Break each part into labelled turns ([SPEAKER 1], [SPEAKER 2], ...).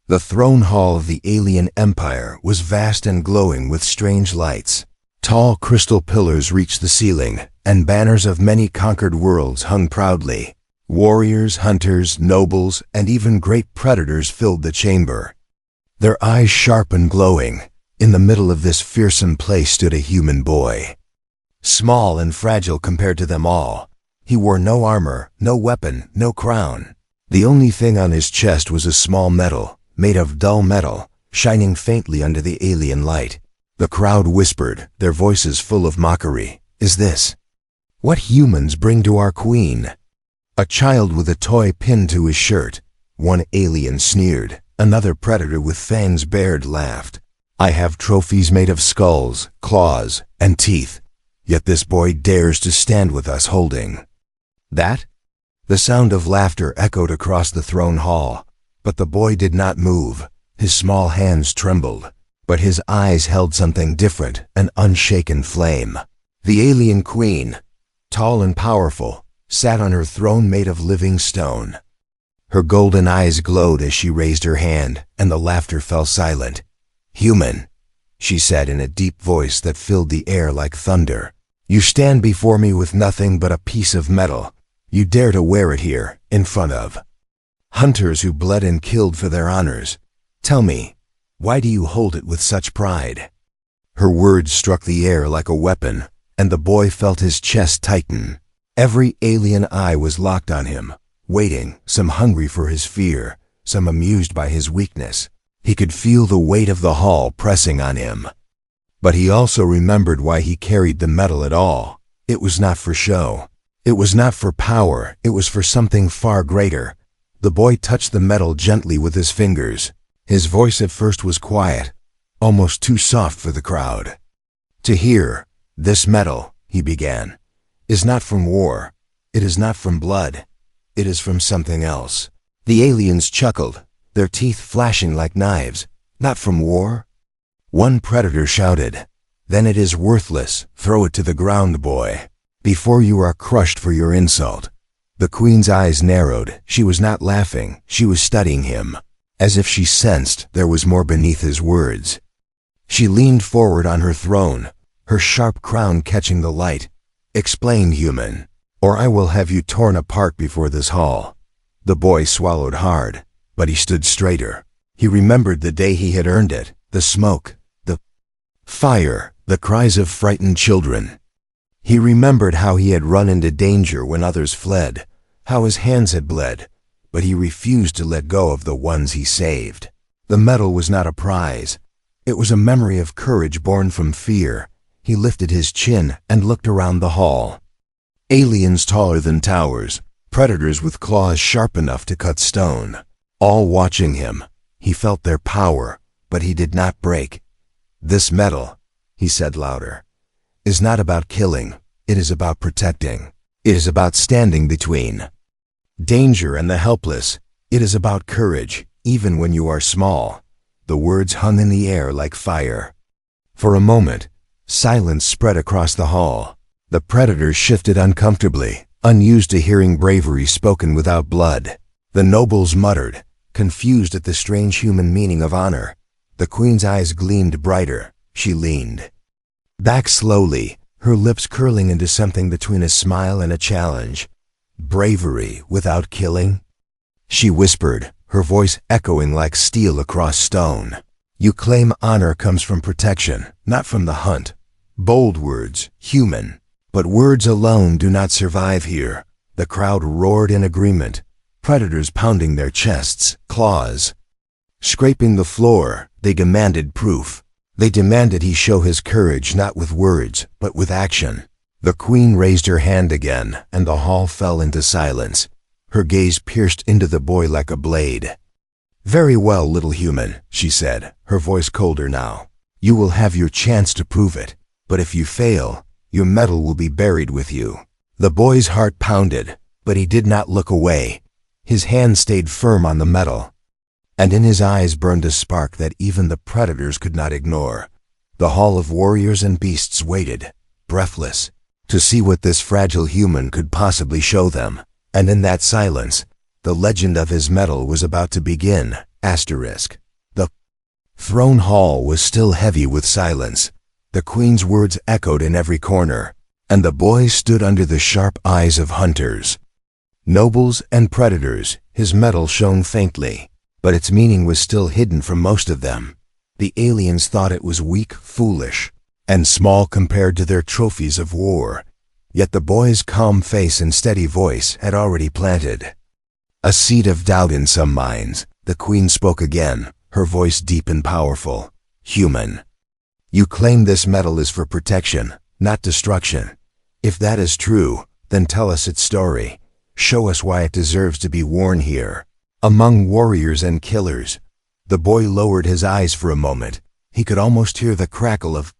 [SPEAKER 1] The throne hall of the alien empire was vast and glowing with strange lights. Tall crystal pillars reached the ceiling, and banners of many conquered worlds hung proudly. Warriors, hunters, nobles, and even great predators filled the chamber. Their eyes sharp and glowing. In the middle of this fearsome place stood a human boy. Small and fragile compared to them all. He wore no armor, no weapon, no crown. The only thing on his chest was a small medal, made of dull metal, shining faintly under the alien light. The crowd whispered, their voices full of mockery. "Is this what humans bring to our queen?" A child with a toy pinned to his shirt. One alien sneered. Another predator with fangs bared laughed. "I have trophies made of skulls, claws, and teeth. Yet this boy dares to stand with us holding that?" The sound of laughter echoed across the throne hall. But the boy did not move. His small hands trembled. But his eyes held something different, an unshaken flame. The alien queen, tall and powerful, sat on her throne made of living stone. Her golden eyes glowed as she raised her hand, and the laughter fell silent. "Human," she said in a deep voice that filled the air like thunder. "You stand before me with nothing but a piece of metal. You dare to wear it here, in front of hunters who bled and killed for their honors. Tell me, why do you hold it with such pride?" Her words struck the air like a weapon, and the boy felt his chest tighten. Every alien eye was locked on him, waiting, some hungry for his fear, some amused by his weakness. He could feel the weight of the hall pressing on him. But he also remembered why he carried the medal at all. It was not for show. It was not for power. It was for something far greater. The boy touched the medal gently with his fingers. His voice at first was quiet, almost too soft for the crowd. "To hear, this medal," he began, "is not from war. It is not from blood. It is from something else." The aliens chuckled, their teeth flashing like knives. "Not from war?" One predator shouted, "Then it is worthless. Throw it to the ground, boy, before you are crushed for your insult." The queen's eyes narrowed. She was not laughing. She was studying him, as if she sensed there was more beneath his words. She leaned forward on her throne, her sharp crown catching the light. "Explain, human, or I will have you torn apart before this hall." The boy swallowed hard, but he stood straighter. He remembered the day he had earned it, the smoke, the fire, the cries of frightened children. He remembered how he had run into danger when others fled, how his hands had bled, but he refused to let go of the ones he saved. The medal was not a prize. It was a memory of courage born from fear. He lifted his chin and looked around the hall. Aliens taller than towers, predators with claws sharp enough to cut stone, all watching him. He felt their power, but he did not break. "This medal," he said louder, "is not about killing. It is about protecting. It is about standing between danger and the helpless. It is about courage, even when you are small." The words hung in the air like fire. For a moment, silence spread across the hall. The predators shifted uncomfortably, unused to hearing bravery spoken without blood. The nobles muttered, confused at the strange human meaning of honor. The queen's eyes gleamed brighter. She leaned back slowly, her lips curling into something between a smile and a challenge. "Bravery without killing?" she whispered, her voice echoing like steel across stone. "You claim honor comes from protection, not from the hunt." Bold words, human. But words alone do not survive here. The crowd roared in agreement, predators pounding their chests, claws scraping the floor. They demanded proof. They demanded he show his courage not with words, but with action. The queen raised her hand again, and the hall fell into silence. Her gaze pierced into the boy like a blade. "Very well, little human," she said, her voice colder now. "You will have your chance to prove it. But if you fail, your medal will be buried with you." The boy's heart pounded, but he did not look away. His hand stayed firm on the medal, and in his eyes burned a spark that even the predators could not ignore. The hall of warriors and beasts waited, breathless, to see what this fragile human could possibly show them. And in that silence, the legend of his medal was about to begin, ***. The throne hall was still heavy with silence. The queen's words echoed in every corner, and the boy stood under the sharp eyes of hunters. Nobles and predators, his metal shone faintly, but its meaning was still hidden from most of them. The aliens thought it was weak, foolish, and small compared to their trophies of war. Yet the boy's calm face and steady voice had already planted a seed of doubt in some minds. The queen spoke again, her voice deep and powerful. "Human, you claim this metal is for protection, not destruction. If that is true, then tell us its story. Show us why it deserves to be worn here, among warriors and killers." The boy lowered his eyes for a moment. He could almost hear the crackle of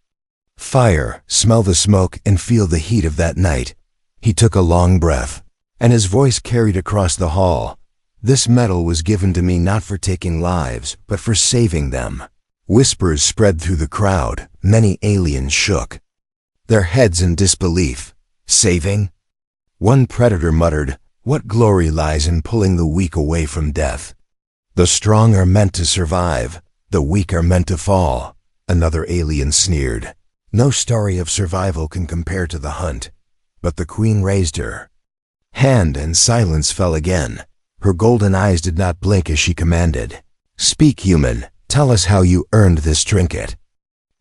[SPEAKER 1] fire, smell the smoke, and feel the heat of that night. He took a long breath, and his voice carried across the hall. "This metal was given to me not for taking lives, but for saving them." Whispers spread through the crowd. Many aliens shook their heads in disbelief. "Saving?" One predator muttered, "What glory lies in pulling the weak away from death? The strong are meant to survive, the weak are meant to fall." Another alien sneered. "No story of survival can compare to the hunt." But the queen raised her hand and silence fell again. Her golden eyes did not blink as she commanded, "Speak, human. Tell us how you earned this trinket."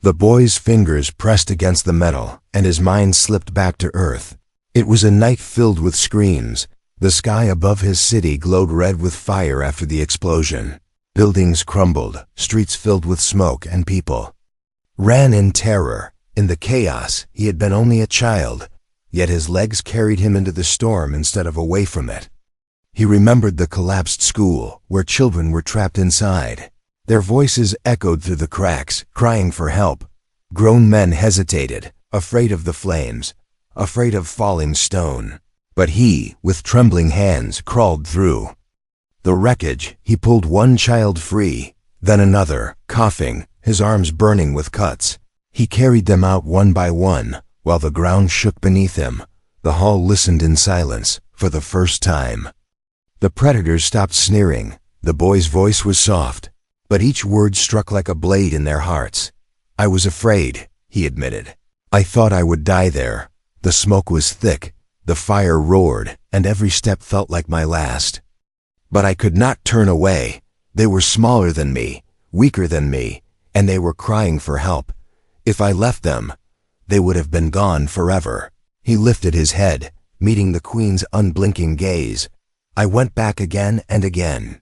[SPEAKER 1] The boy's fingers pressed against the metal, and his mind slipped back to earth. It was a night filled with screams. The sky above his city glowed red with fire after the explosion. Buildings crumbled, streets filled with smoke, and people ran in terror. In the chaos, he had been only a child, yet his legs carried him into the storm instead of away from it. He remembered the collapsed school, where children were trapped inside. Their voices echoed through the cracks, crying for help. Grown men hesitated, afraid of the flames, afraid of falling stone. But he, with trembling hands, crawled through the wreckage. He pulled one child free, then another, coughing, his arms burning with cuts. He carried them out one by one, while the ground shook beneath him. The hall listened in silence, for the first time. The predators stopped sneering. The boy's voice was soft, but each word struck like a blade in their hearts. "I was afraid," he admitted. "I thought I would die there." The smoke was thick, the fire roared, and every step felt like my last. But I could not turn away. They were smaller than me, weaker than me, and they were crying for help. If I left them, they would have been gone forever. He lifted his head, meeting the queen's unblinking gaze. I went back again and again,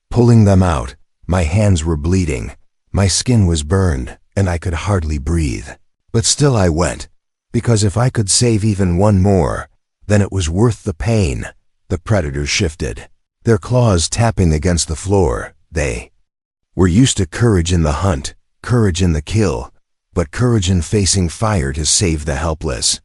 [SPEAKER 1] pulling them out. My hands were bleeding, my skin was burned, and I could hardly breathe. But still I went, because if I could save even one more, then it was worth the pain. The predators shifted, their claws tapping against the floor. They were used to courage in the hunt, courage in the kill, but courage in facing fire to save the helpless.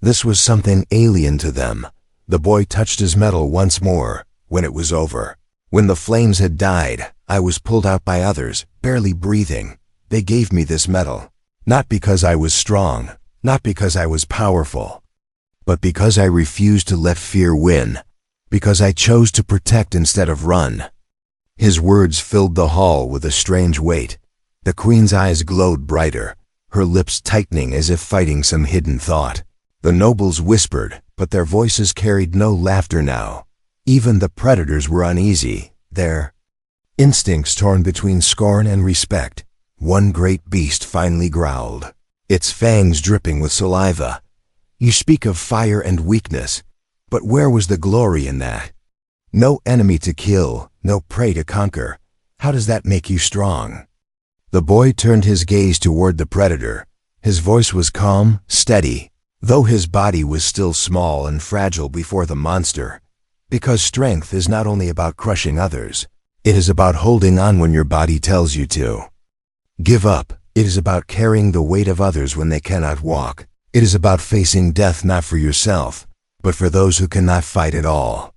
[SPEAKER 1] This was something alien to them. The boy touched his metal once more. When it was over, when the flames had died, I was pulled out by others, barely breathing. They gave me this metal, not because I was strong, not because I was powerful, but because I refused to let fear win, because I chose to protect instead of run. His words filled the hall with a strange weight. The queen's eyes glowed brighter, her lips tightening as if fighting some hidden thought. The nobles whispered, but their voices carried no laughter now. Even the predators were uneasy, their instincts torn between scorn and respect. One great beast finally growled, its fangs dripping with saliva. "You speak of fire and weakness, but where was the glory in that? No enemy to kill, no prey to conquer. How does that make you strong?" The boy turned his gaze toward the predator. His voice was calm, steady, though his body was still small and fragile before the monster. Because strength is not only about crushing others, it is about holding on when your body tells you to give up. It is about carrying the weight of others when they cannot walk. It is about facing death not for yourself, but for those who cannot fight at all.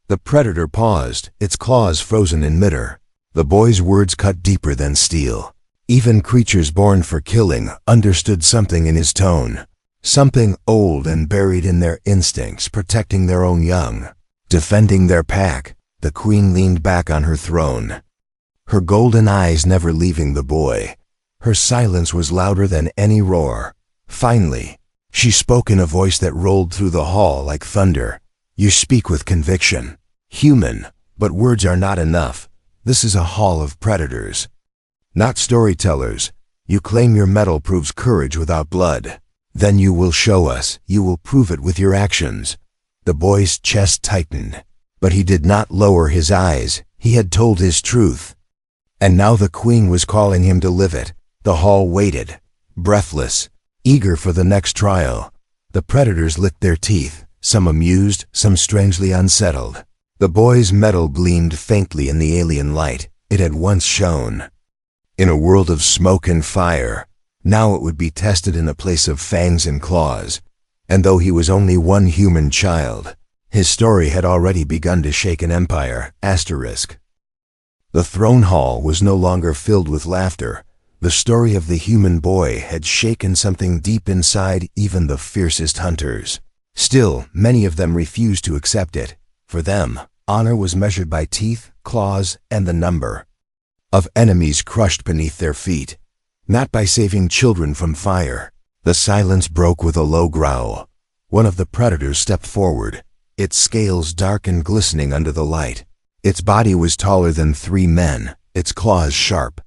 [SPEAKER 1] The predator paused, its claws frozen in midair. The boy's words cut deeper than steel. Even creatures born for killing understood something in his tone. Something old and buried in their instincts, protecting their own young, defending their pack. The queen leaned back on her throne, her golden eyes never leaving the boy. Her silence was louder than any roar. Finally, she spoke in a voice that rolled through the hall like thunder. You speak with conviction. Human, but words are not enough. This is a hall of predators, not storytellers. You claim your metal proves courage without blood. Then you will show us. You will prove it with your actions. The boy's chest tightened, but he did not lower his eyes. He had told his truth. And now the queen was calling him to live it. The hall waited, breathless, eager for the next trial. The predators licked their teeth, some amused, some strangely unsettled. The boy's metal gleamed faintly in the alien light it had once shone. In a world of smoke and fire, now it would be tested in a place of fangs and claws. And though he was only one human child, his story had already begun to shake an empire. The throne hall was no longer filled with laughter. The story of the human boy had shaken something deep inside even the fiercest hunters. Still, many of them refused to accept it. For them, honor was measured by teeth, claws, and the number of enemies crushed beneath their feet, not by saving children from fire. The silence broke with a low growl. One of the predators stepped forward, its scales dark and glistening under the light. Its body was taller than 3 men, its claws sharp,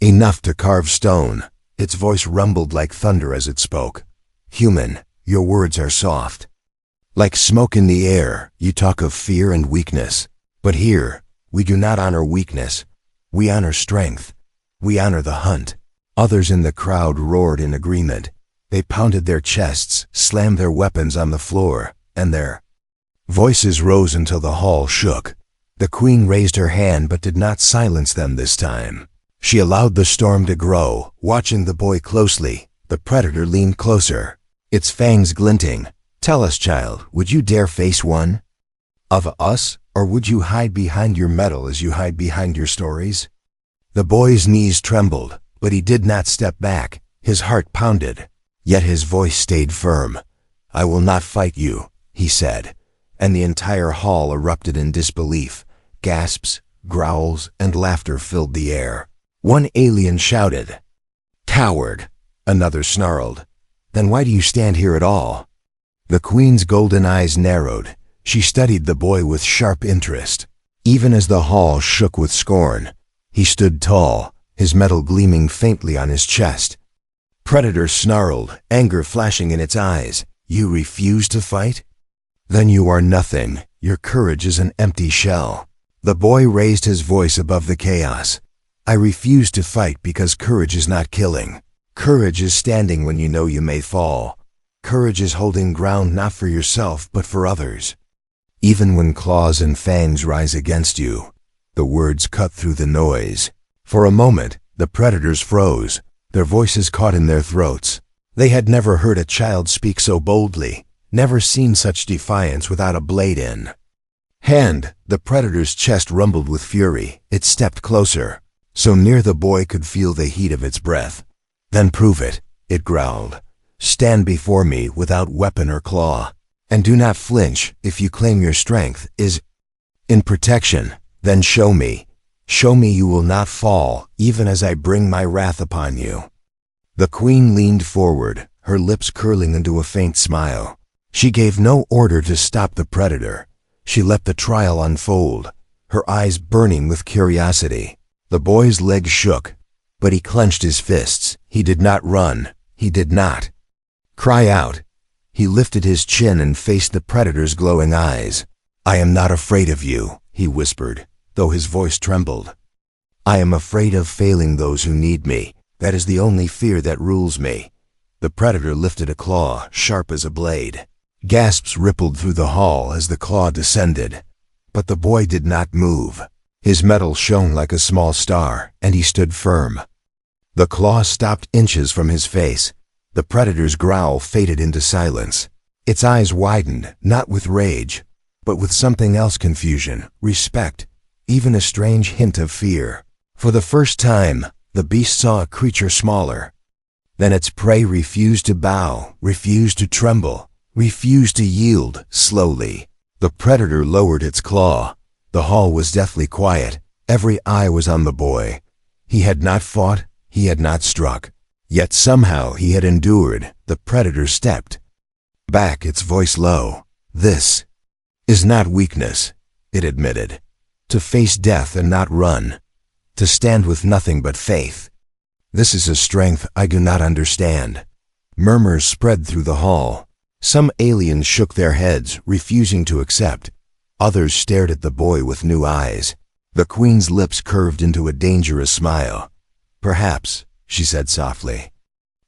[SPEAKER 1] enough to carve stone. Its voice rumbled like thunder as it spoke. Human, your words are soft. Like smoke in the air, you talk of fear and weakness. But here, we do not honor weakness. We honor strength. We honor the hunt. Others in the crowd roared in agreement. They pounded their chests, slammed their weapons on the floor, and their voices rose until the hall shook. The queen raised her hand but did not silence them this time. She allowed the storm to grow, watching the boy closely. The predator leaned closer, its fangs glinting. Tell us, child, would you dare face one of us, or would you hide behind your metal as you hide behind your stories? The boy's knees trembled, but he did not step back. His heart pounded, yet his voice stayed firm. I will not fight you, he said, and the entire hall erupted in disbelief. Gasps, growls, and laughter filled the air. One alien shouted, "Coward!" Another snarled, "Then why do you stand here at all?" The queen's golden eyes narrowed. She studied the boy with sharp interest. Even as the hall shook with scorn, he stood tall, his metal gleaming faintly on his chest. Predator snarled, anger flashing in its eyes. You refuse to fight? Then you are nothing. Your courage is an empty shell. The boy raised his voice above the chaos. I refuse to fight because courage is not killing. Courage is standing when you know you may fall. Courage is holding ground not for yourself but for others. Even when claws and fangs rise against you, the words cut through the noise. For a moment, the predators froze, their voices caught in their throats. They had never heard a child speak so boldly, never seen such defiance without a blade in hand. The predator's chest rumbled with fury. It stepped closer, so near the boy could feel the heat of its breath. Then prove it, it growled. Stand before me without weapon or claw. And do not flinch. If you claim your strength is in protection, then show me. Show me you will not fall, even as I bring my wrath upon you. The queen leaned forward, her lips curling into a faint smile. She gave no order to stop the predator. She let the trial unfold, her eyes burning with curiosity. The boy's legs shook, but he clenched his fists. He did not run. He did not cry out. He lifted his chin and faced the predator's glowing eyes. I am not afraid of you, he whispered, though his voice trembled. I am afraid of failing those who need me. That is the only fear that rules me. The predator lifted a claw, sharp as a blade. Gasps rippled through the hall as the claw descended. But the boy did not move. His metal shone like a small star, and he stood firm. The claw stopped inches from his face. The predator's growl faded into silence. Its eyes widened, not with rage, but with something else: confusion, respect, even a strange hint of fear. For the first time, the beast saw a creature smaller. Then its prey refused to bow, refused to tremble, refused to yield. Slowly, the predator lowered its claw. The hall was deathly quiet. Every eye was on the boy. He had not fought, he had not struck. Yet somehow he had endured. The predator stepped back, its voice low. "This is not weakness," it admitted. "To face death and not run. To stand with nothing but faith. This is a strength I do not understand." Murmurs spread through the hall. Some aliens shook their heads, refusing to accept. Others stared at the boy with new eyes. The queen's lips curved into a dangerous smile. "Perhaps," she said softly.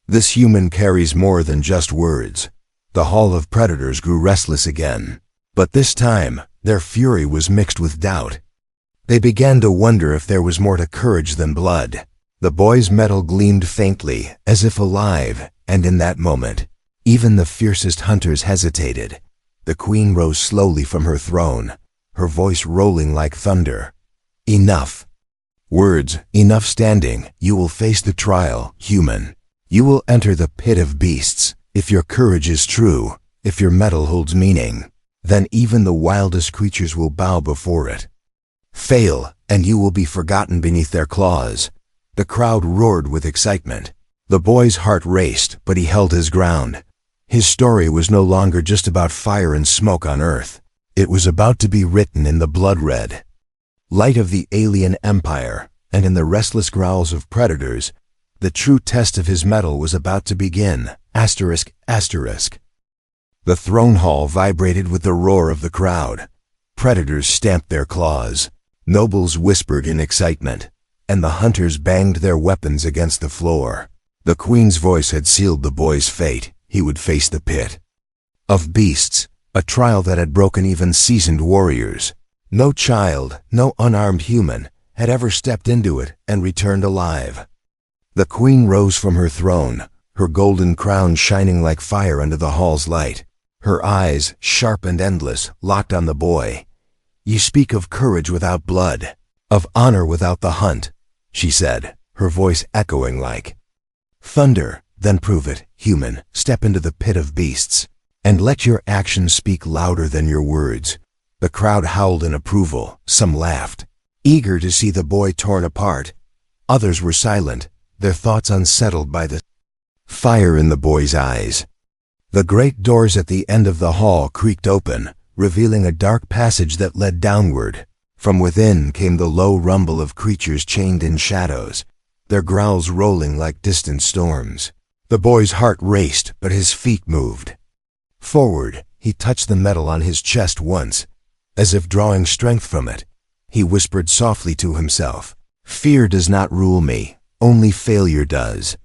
[SPEAKER 1] "This human carries more than just words." The hall of predators grew restless again. But this time, their fury was mixed with doubt. They began to wonder if there was more to courage than blood. The boy's metal gleamed faintly, as if alive, and in that moment, even the fiercest hunters hesitated. The queen rose slowly from her throne, her voice rolling like thunder. "Enough. Words, enough standing. You will face the trial, human. You will enter the pit of beasts. If your courage is true, if your metal holds meaning, then even the wildest creatures will bow before it. Fail, and you will be forgotten beneath their claws." The crowd roared with excitement. The boy's heart raced, but he held his ground. His story was no longer just about fire and smoke on Earth. It was about to be written in the blood-red light of the alien empire, and in the restless growls of predators, the true test of his mettle was about to begin. ****. The throne hall vibrated with the roar of the crowd. Predators stamped their claws. Nobles whispered in excitement, and the hunters banged their weapons against the floor. The queen's voice had sealed the boy's fate. He would face the pit of beasts, a trial that had broken even seasoned warriors. No child, no unarmed human, had ever stepped into it and returned alive. The queen rose from her throne, her golden crown shining like fire under the hall's light. Her eyes, sharp and endless, locked on the boy. "You speak of courage without blood, of honor without the hunt," she said, her voice echoing like thunder. "Then prove it, human. Step into the pit of beasts, and let your actions speak louder than your words." The crowd howled in approval. Some laughed, eager to see the boy torn apart. Others were silent, their thoughts unsettled by the fire in the boy's eyes. The great doors at the end of the hall creaked open, revealing a dark passage that led downward. From within came the low rumble of creatures chained in shadows, their growls rolling like distant storms. The boy's heart raced, but his feet moved forward. He touched the metal on his chest once, as if drawing strength from it. He whispered softly to himself, "Fear does not rule me, only failure does."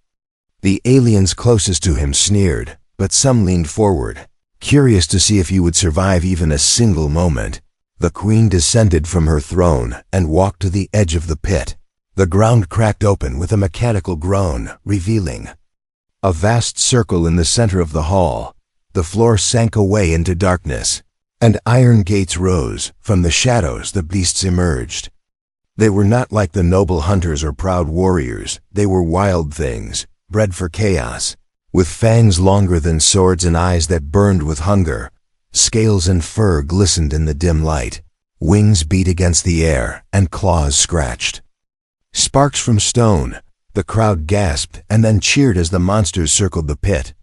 [SPEAKER 1] The aliens closest to him sneered, but some leaned forward, curious to see if he would survive even a single moment. The queen descended from her throne and walked to the edge of the pit. The ground cracked open with a mechanical groan, revealing a vast circle in the center of the hall. The floor sank away into darkness, and iron gates rose. From the shadows the beasts emerged. They were not like the noble hunters or proud warriors. They were wild things, bred for chaos, with fangs longer than swords and eyes that burned with hunger. Scales and fur glistened in the dim light. Wings beat against the air, and claws scratched sparks from stone. The crowd gasped and then cheered as the monsters circled the pit,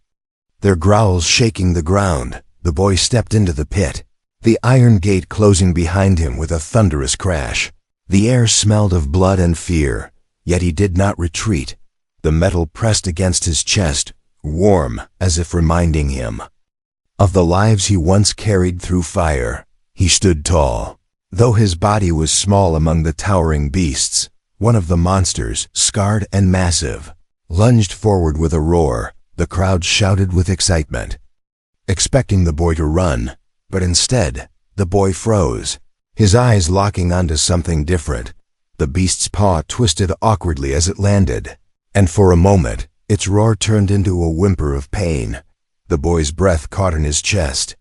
[SPEAKER 1] their growls shaking the ground. The boy stepped into the pit, the iron gate closing behind him with a thunderous crash. The air smelled of blood and fear, yet he did not retreat. The metal pressed against his chest, warm, as if reminding him of the lives he once carried through fire. He stood tall, though his body was small among the towering beasts. One of the monsters, scarred and massive, lunged forward with a roar. The crowd shouted with excitement, expecting the boy to run, but instead, the boy froze, his eyes locking onto something different. The beast's paw twisted awkwardly as it landed, and for a moment, its roar turned into a whimper of pain. The boy's breath caught in his chest.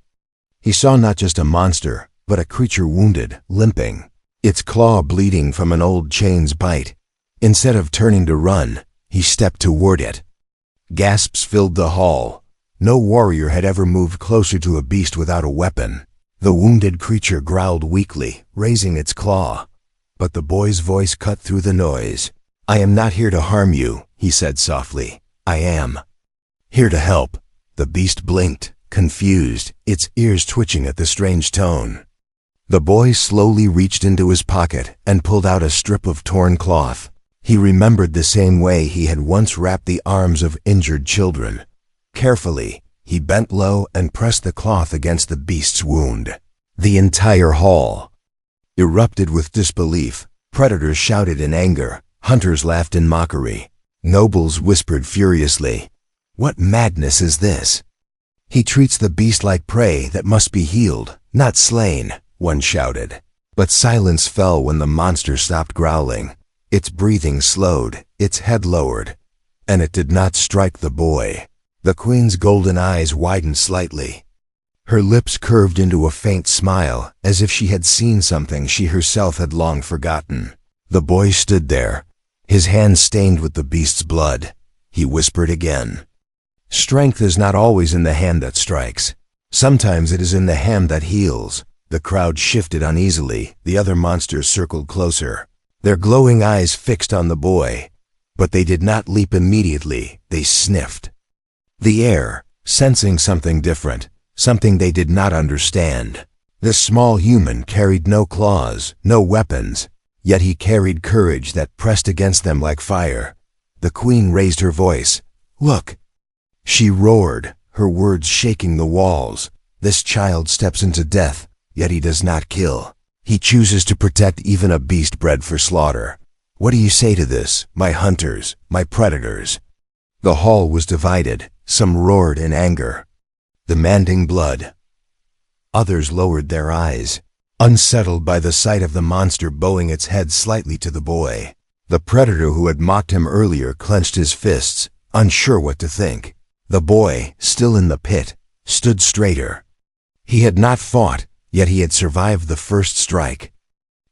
[SPEAKER 1] He saw not just a monster, but a creature wounded, limping, its claw bleeding from an old chain's bite. Instead of turning to run, he stepped toward it. Gasps filled the hall. No warrior had ever moved closer to a beast without a weapon. The wounded creature growled weakly, raising its claw. But the boy's voice cut through the noise. "I am not here to harm you," he said softly. "I am here to help." The beast blinked, confused, its ears twitching at the strange tone. The boy slowly reached into his pocket and pulled out a strip of torn cloth. He remembered the same way he had once wrapped the arms of injured children. Carefully, he bent low and pressed the cloth against the beast's wound. The entire hall erupted with disbelief. Predators shouted in anger. Hunters laughed in mockery. Nobles whispered furiously, "What madness is this? He treats the beast like prey that must be healed, not slain," one shouted. But silence fell when the monster stopped growling. Its breathing slowed, its head lowered, and it did not strike the boy. The queen's golden eyes widened slightly. Her lips curved into a faint smile, as if she had seen something she herself had long forgotten. The boy stood there, his hands stained with the beast's blood. He whispered again, "Strength is not always in the hand that strikes. Sometimes it is in the hand that heals." The crowd shifted uneasily. The other monsters circled closer, their glowing eyes fixed on the boy. But they did not leap immediately. They sniffed the air, sensing something different, something they did not understand. This small human carried no claws, no weapons, yet he carried courage that pressed against them like fire. The queen raised her voice. "Look!" She roared, her words shaking the walls. "This child steps into death, yet he does not kill. He chooses to protect even a beast bred for slaughter. What do you say to this, my hunters, my predators?" The hall was divided. Some roared in anger, demanding blood. Others lowered their eyes, unsettled by the sight of the monster bowing its head slightly to the boy. The predator who had mocked him earlier clenched his fists, unsure what to think. The boy, still in the pit, stood straighter. He had not fought, yet he had survived the first strike.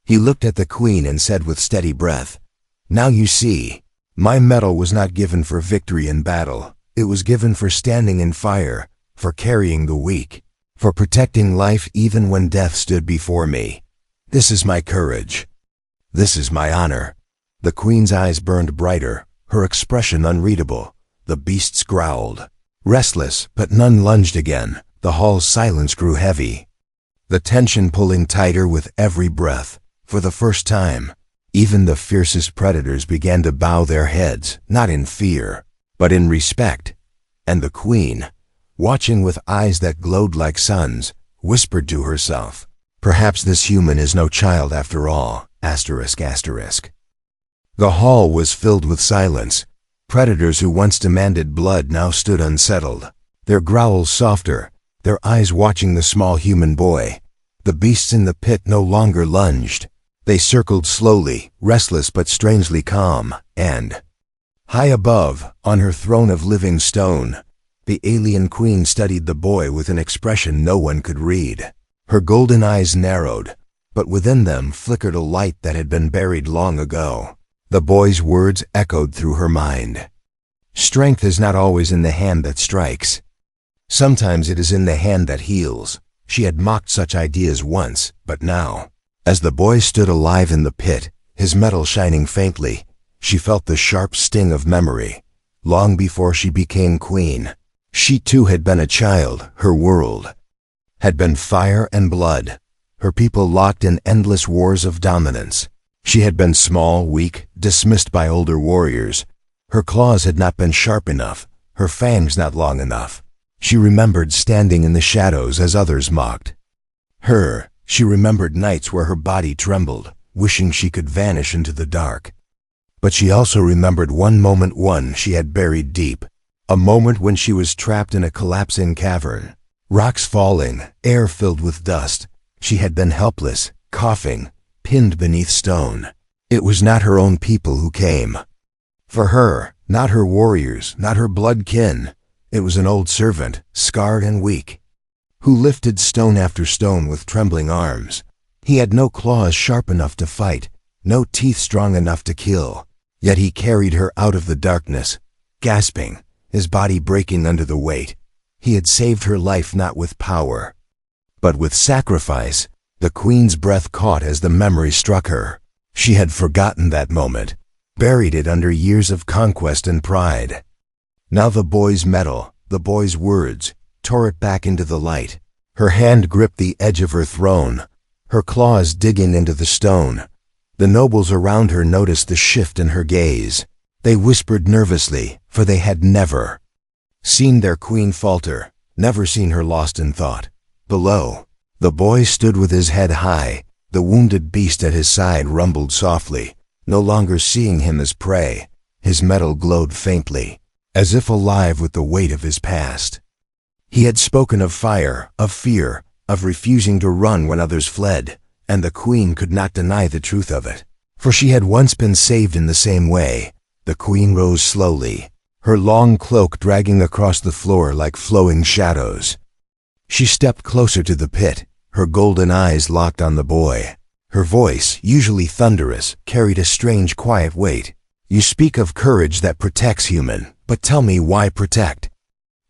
[SPEAKER 1] He looked at the queen and said with steady breath, "Now you see, my medal was not given for victory in battle. It was given for standing in fire, for carrying the weak, for protecting life even when death stood before me. This is my courage. This is my honor." The queen's eyes burned brighter, her expression unreadable. The beasts growled, restless, but none lunged again. The hall's silence grew heavy, the tension pulling tighter with every breath. For the first time, even the fiercest predators began to bow their heads, not in fear, but in respect. And the queen, watching with eyes that glowed like suns, whispered to herself, "Perhaps this human is no child after all." ****. The hall was filled with silence. Predators who once demanded blood now stood unsettled, their growls softer, their eyes watching the small human boy. The beasts in the pit no longer lunged. They circled slowly, restless but strangely calm, and high above, on her throne of living stone, the alien queen studied the boy with an expression no one could read. Her golden eyes narrowed, but within them flickered a light that had been buried long ago. The boy's words echoed through her mind. "Strength is not always in the hand that strikes. Sometimes it is in the hand that heals." She had mocked such ideas once, but now, as the boy stood alive in the pit, his metal shining faintly, she felt the sharp sting of memory. Long before she became queen, she too had been a child. Her world had been fire and blood, her people locked in endless wars of dominance. She had been small, weak, dismissed by older warriors. Her claws had not been sharp enough, her fangs not long enough. She remembered standing in the shadows as others mocked her. She remembered nights where her body trembled, wishing she could vanish into the dark. But she also remembered one moment, one she had buried deep, a moment when she was trapped in a collapsing cavern. Rocks falling, air filled with dust. She had been helpless, coughing, pinned beneath stone. It was not her own people who came for her, not her warriors, not her blood kin. It was an old servant, scarred and weak, who lifted stone after stone with trembling arms. He had no claws sharp enough to fight, no teeth strong enough to kill, yet he carried her out of the darkness, gasping, his body breaking under the weight. He had saved her life not with power, but with sacrifice. The queen's breath caught as the memory struck her. She had forgotten that moment, buried it under years of conquest and pride. Now the boy's mettle, the boy's words, tore it back into the light. Her hand gripped the edge of her throne, her claws digging into the stone. The nobles around her noticed the shift in her gaze. They whispered nervously, for they had never seen their queen falter, never seen her lost in thought. Below, the boy stood with his head high. The wounded beast at his side rumbled softly, no longer seeing him as prey. His metal glowed faintly, as if alive with the weight of his past. He had spoken of fire, of fear, of refusing to run when others fled, and the queen could not deny the truth of it, for she had once been saved in the same way. The queen rose slowly, her long cloak dragging across the floor like flowing shadows. She stepped closer to the pit, her golden eyes locked on the boy. Her voice, usually thunderous, carried a strange quiet weight. You speak of courage that protects human, but tell me, why protect?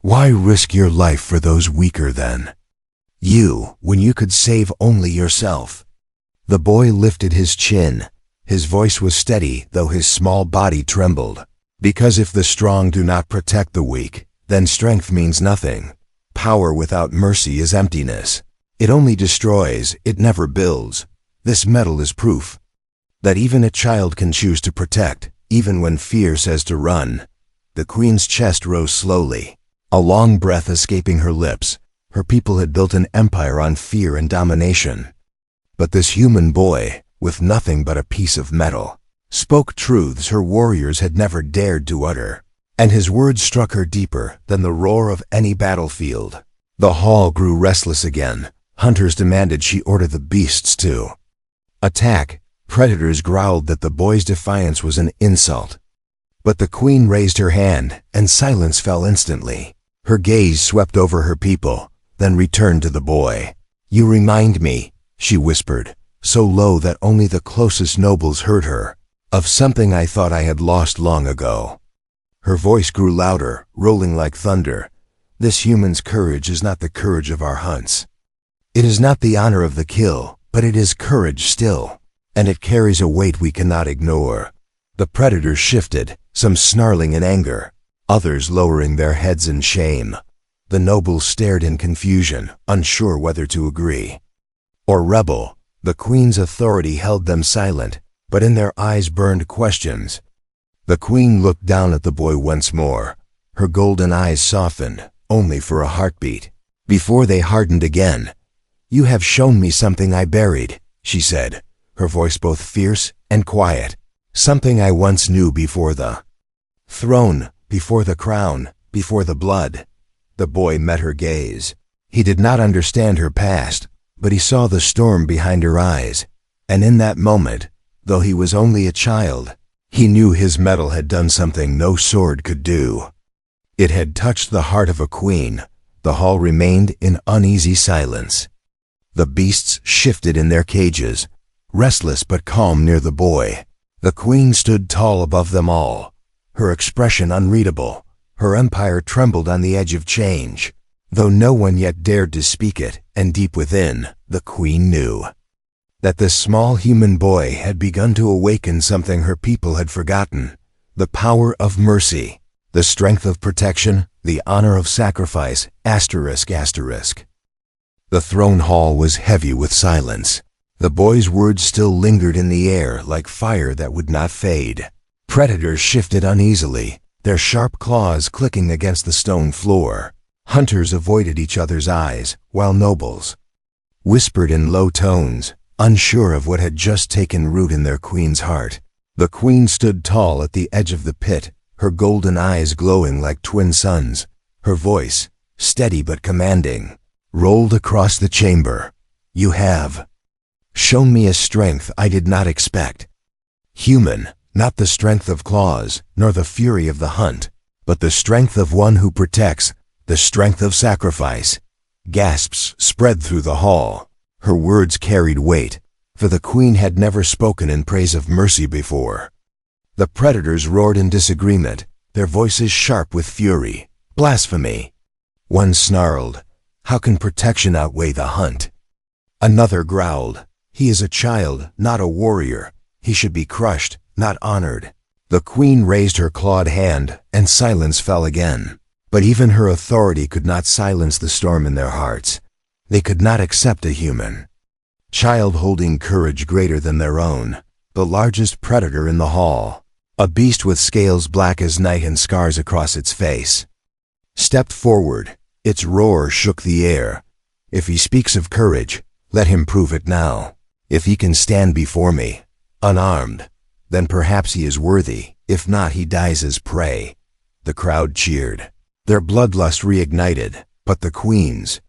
[SPEAKER 1] Why risk your life for those weaker than you, when you could save only yourself? The boy lifted his chin. His voice was steady, though his small body trembled. Because if the strong do not protect the weak, then strength means nothing. Power without mercy is emptiness. It only destroys, it never builds. This medal is proof that even a child can choose to protect, even when fear says to run. The queen's chest rose slowly, a long breath escaping her lips. Her people had built an empire on fear and domination. But this human boy, with nothing but a piece of metal, spoke truths her warriors had never dared to utter, and his words struck her deeper than the roar of any battlefield. The hall grew restless again. Hunters demanded she order the beasts to attack. Predators growled that the boy's defiance was an insult. But the queen raised her hand, and silence fell instantly. Her gaze swept over her people, then returned to the boy. You remind me, she whispered, so low that only the closest nobles heard her, of something I thought I had lost long ago. Her voice grew louder, rolling like thunder. This human's courage is not the courage of our hunts. It is not the honor of the kill, but it is courage still, and it carries a weight we cannot ignore. The predators shifted, some snarling in anger, others lowering their heads in shame. The nobles stared in confusion, unsure whether to agree or rebel. The queen's authority held them silent, but in their eyes burned questions. The queen looked down at the boy once more. Her golden eyes softened, only for a heartbeat, before they hardened again. You have shown me something I buried, she said, her voice both fierce and quiet. Something I once knew before the throne, before the crown, before the blood. The boy met her gaze. He did not understand her past, but he saw the storm behind her eyes, and in that moment, though he was only a child, he knew his metal had done something no sword could do. It had touched the heart of a queen. The hall remained in uneasy silence. The beasts shifted in their cages, restless but calm near the boy. The queen stood tall above them all, her expression unreadable. Her empire trembled on the edge of change, though no one yet dared to speak it, and deep within, the queen knew that this small human boy had begun to awaken something her people had forgotten: the power of mercy, the strength of protection, the honor of sacrifice, ***. The throne hall was heavy with silence. The boy's words still lingered in the air like fire that would not fade. Predators shifted uneasily, their sharp claws clicking against the stone floor. Hunters avoided each other's eyes, while nobles whispered in low tones, unsure of what had just taken root in their queen's heart. The queen stood tall at the edge of the pit, her golden eyes glowing like twin suns. Her voice, steady but commanding, rolled across the chamber. You have shown me a strength I did not expect. Human, not the strength of claws, nor the fury of the hunt, but the strength of one who protects, the strength of sacrifice. Gasps spread through the hall. Her words carried weight, for the queen had never spoken in praise of mercy before. The predators roared in disagreement, their voices sharp with fury. Blasphemy! One snarled, how can protection outweigh the hunt? Another growled, he is a child, not a warrior. He should be crushed, not honored. The queen raised her clawed hand, and silence fell again. But even her authority could not silence the storm in their hearts. They could not accept a human child holding courage greater than their own, the largest predator in the hall, a beast with scales black as night and scars across its face, stepped forward. Its roar shook the air. If he speaks of courage, let him prove it now. If he can stand before me, unarmed, then perhaps he is worthy. If not, he dies as prey. The crowd cheered. Their bloodlust reignited, but the queen's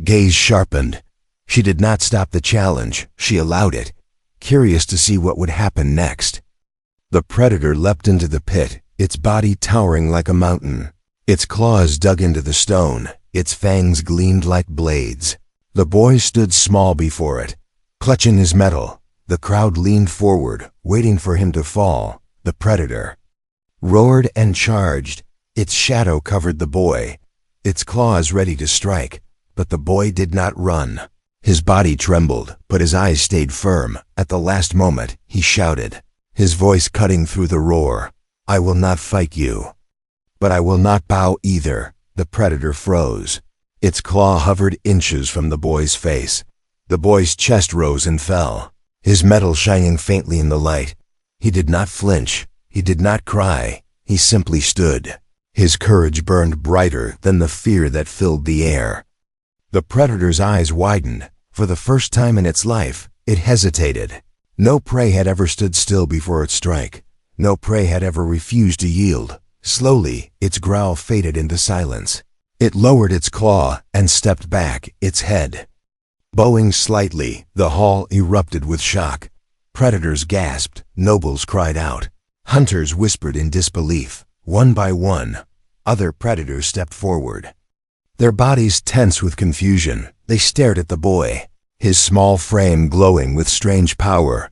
[SPEAKER 1] gaze sharpened. She did not stop the challenge, she allowed it, curious to see what would happen next. The predator leapt into the pit, its body towering like a mountain. Its claws dug into the stone, its fangs gleamed like blades. The boy stood small before it, clutching his metal. The crowd leaned forward, waiting for him to fall. The predator roared and charged. Its shadow covered the boy, its claws ready to strike. But the boy did not run. His body trembled, but his eyes stayed firm. At the last moment, he shouted, his voice cutting through the roar, "I will not fight you. But I will not bow either." The predator froze. Its claw hovered inches from the boy's face. The boy's chest rose and fell, his metal shining faintly in the light. He did not flinch. He did not cry. He simply stood. His courage burned brighter than the fear that filled the air. The predator's eyes widened. For the first time in its life, it hesitated. No prey had ever stood still before its strike. No prey had ever refused to yield. Slowly, its growl faded into silence. It lowered its claw and stepped back, its head bowing slightly. The hall erupted with shock. Predators gasped. Nobles cried out. Hunters whispered in disbelief. One by one, other predators stepped forward. Their bodies tense with confusion, they stared at the boy, his small frame glowing with strange power.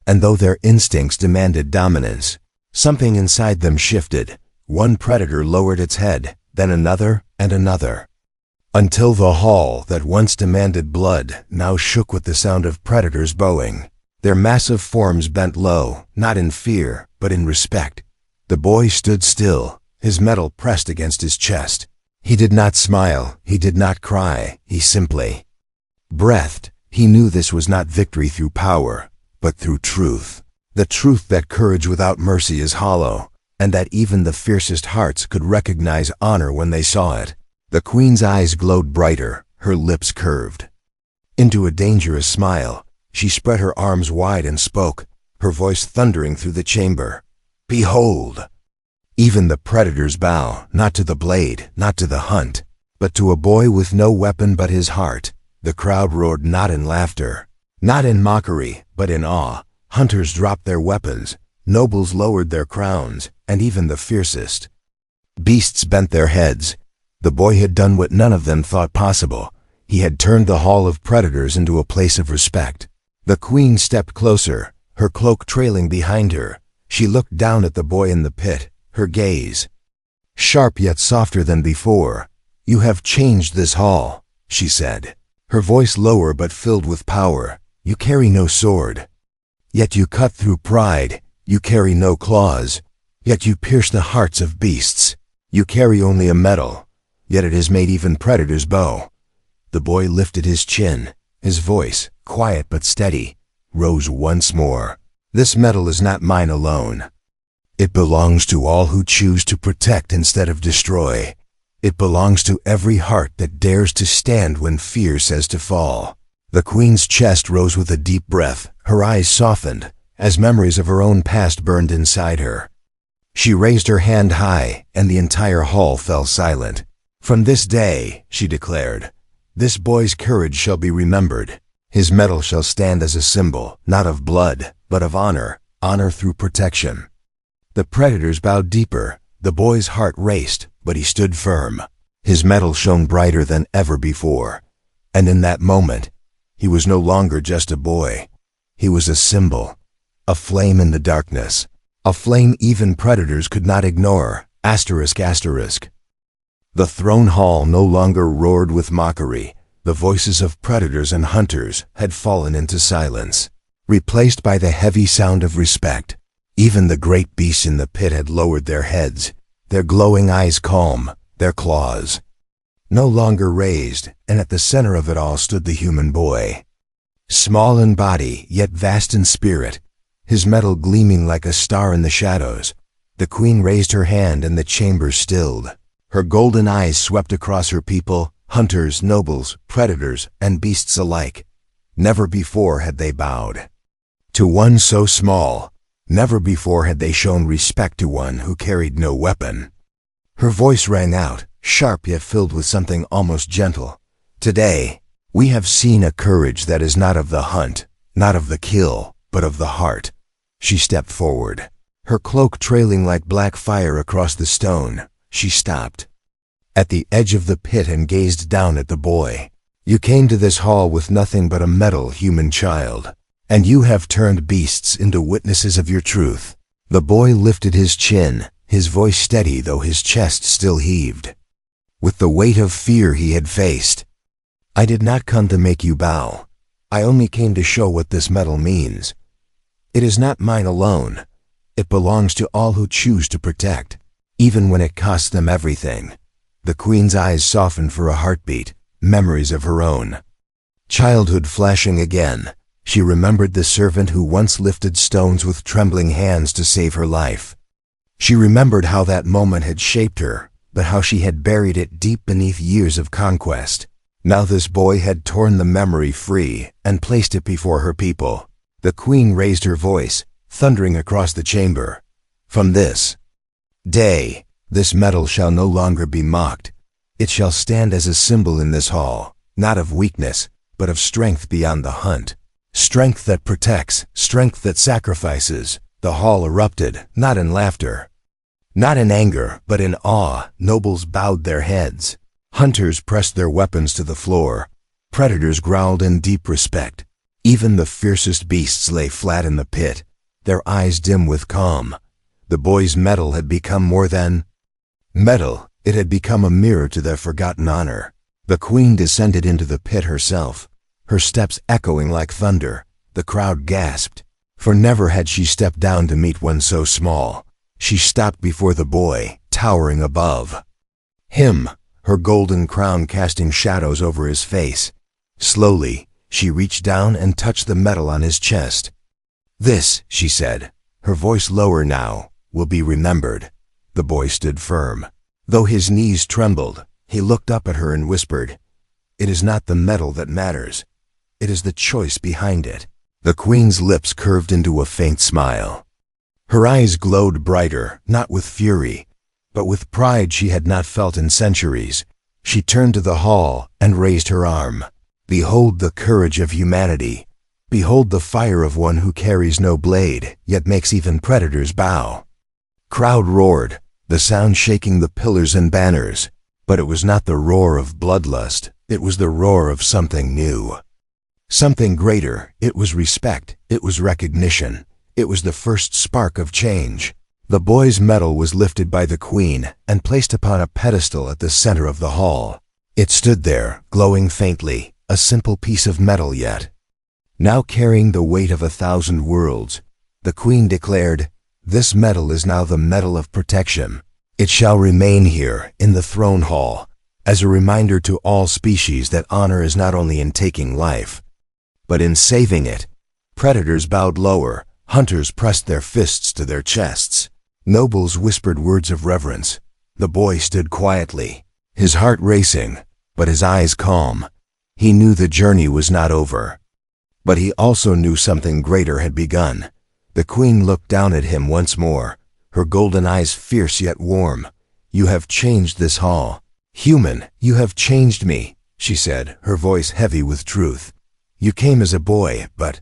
[SPEAKER 1] And though their instincts demanded dominance, something inside them shifted. One predator lowered its head, then another and another, until the hall that once demanded blood now shook with the sound of predators bowing. Their massive forms bent low, not in fear, but in respect. The boy stood still, his metal pressed against his chest. He did not smile, he did not cry, he simply breathed. He knew this was not victory through power, but through truth. The truth that courage without mercy is hollow, and that even the fiercest hearts could recognize honor when they saw it. The queen's eyes glowed brighter, her lips curved into a dangerous smile. She spread her arms wide and spoke, her voice thundering through the chamber. Behold! Even the predators bow, not to the blade, not to the hunt, but to a boy with no weapon but his heart. The crowd roared not in laughter, not in mockery, but in awe. Hunters dropped their weapons, nobles lowered their crowns, and even the fiercest beasts bent their heads. The boy had done what none of them thought possible. He had turned the hall of predators into a place of respect. The queen stepped closer, her cloak trailing behind her. She looked down at the boy in the pit, her gaze sharp yet softer than before. You have changed this hall, she said, her voice lower but filled with power. You carry no sword, yet you cut through pride. You carry no claws, yet you pierce the hearts of beasts. You carry only a metal, yet it has made even predators bow. The boy lifted his chin. His voice, quiet but steady, rose once more. This metal is not mine alone. It belongs to all who choose to protect instead of destroy. It belongs to every heart that dares to stand when fear says to fall. The queen's chest rose with a deep breath. Her eyes softened as memories of her own past burned inside her. She raised her hand high, and the entire hall fell silent. From this day, she declared, this boy's courage shall be remembered. His metal shall stand as a symbol, not of blood, but of honor, honor through protection. The predators bowed deeper. The boy's heart raced, but he stood firm. His metal shone brighter than ever before. And in that moment, he was no longer just a boy. He was a symbol, a flame in the darkness, a flame even predators could not ignore. Asterisk, asterisk. The throne hall no longer roared with mockery. The voices of predators and hunters had fallen into silence. replaced by the heavy sound of respect. Even the great beasts in the pit had lowered their heads, their glowing eyes calm, their claws no longer raised, and at the center of it all stood the human boy. Small in body, yet vast in spirit, his metal gleaming like a star in the shadows. The queen raised her hand and the chamber stilled. Her golden eyes swept across her people, hunters, nobles, predators, and beasts alike. Never before had they bowed to one so small. Never before had they shown respect to one who carried no weapon. Her voice rang out, sharp yet filled with something almost gentle. Today, we have seen a courage that is not of the hunt, not of the kill, but of the heart. She stepped forward, her cloak trailing like black fire across the stone. She stopped at the edge of the pit and gazed down at the boy. You came to this hall with nothing but a metal human child, and you have turned beasts into witnesses of your truth. The boy lifted his chin, his voice steady though his chest still heaved with the weight of fear he had faced. I did not come to make you bow. I only came to show what this metal means. It is not mine alone. It belongs to all who choose to protect, even when it costs them everything. The queen's eyes softened for a heartbeat, memories of her own childhood flashing again. She remembered the servant who once lifted stones with trembling hands to save her life. She remembered how that moment had shaped her, but how she had buried it deep beneath years of conquest. Now this boy had torn the memory free and placed it before her people. The queen raised her voice, thundering across the chamber. From this day, this metal shall no longer be mocked. It shall stand as a symbol in this hall, not of weakness, but of strength beyond the hunt. Strength that protects, strength that sacrifices. The hall erupted, not in laughter, not in anger, but in awe. Nobles bowed their heads. Hunters pressed their weapons to the floor. Predators growled in deep respect. Even the fiercest beasts lay flat in the pit, their eyes dim with calm. The boy's metal had become more than metal. It had become a mirror to their forgotten honor. The queen descended into the pit herself, her steps echoing like thunder. The crowd gasped, for never had she stepped down to meet one so small. She stopped before the boy, towering above him, her golden crown casting shadows over his face. Slowly, she reached down and touched the metal on his chest. This, she said, her voice lower now, will be remembered. The boy stood firm. Though his knees trembled, he looked up at her and whispered, "It is not the metal that matters. It is the choice behind it." The queen's lips curved into a faint smile. Her eyes glowed brighter, not with fury, but with pride she had not felt in centuries. She turned to the hall and raised her arm. Behold the courage of humanity. Behold the fire of one who carries no blade, yet makes even predators bow. Crowd roared, the sound shaking the pillars and banners. But it was not the roar of bloodlust, it was the roar of something new. Something greater. It was respect, it was recognition, it was the first spark of change. The boy's medal was lifted by the queen and placed upon a pedestal at the center of the hall. It stood there, glowing faintly, a simple piece of metal yet, now carrying the weight of 1,000 worlds. The queen declared, "This medal is now the medal of protection. It shall remain here, in the throne hall, as a reminder to all species that honor is not only in taking life, but in saving it." Predators bowed lower, hunters pressed their fists to their chests. Nobles whispered words of reverence. The boy stood quietly, his heart racing, but his eyes calm. He knew the journey was not over. But he also knew something greater had begun. The queen looked down at him once more, her golden eyes fierce yet warm. "You have changed this hall. Human, you have changed me," she said, her voice heavy with truth. "You came as a boy, but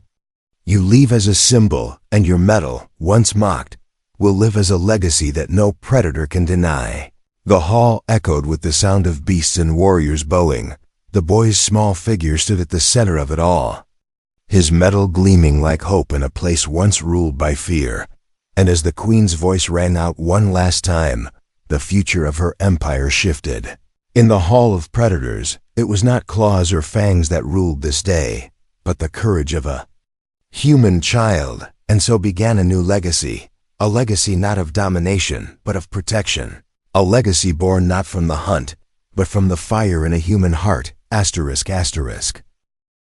[SPEAKER 1] you leave as a symbol, and your medal, once mocked, will live as a legacy that no predator can deny." The hall echoed with the sound of beasts and warriors bowing. The boy's small figure stood at the center of it all, his medal gleaming like hope in a place once ruled by fear. And as the queen's voice rang out one last time, the future of her empire shifted. In the hall of predators, it was not claws or fangs that ruled this day, but the courage of a human child, and so began a new legacy, a legacy not of domination, but of protection, a legacy born not from the hunt, but from the fire in a human heart, asterisk asterisk.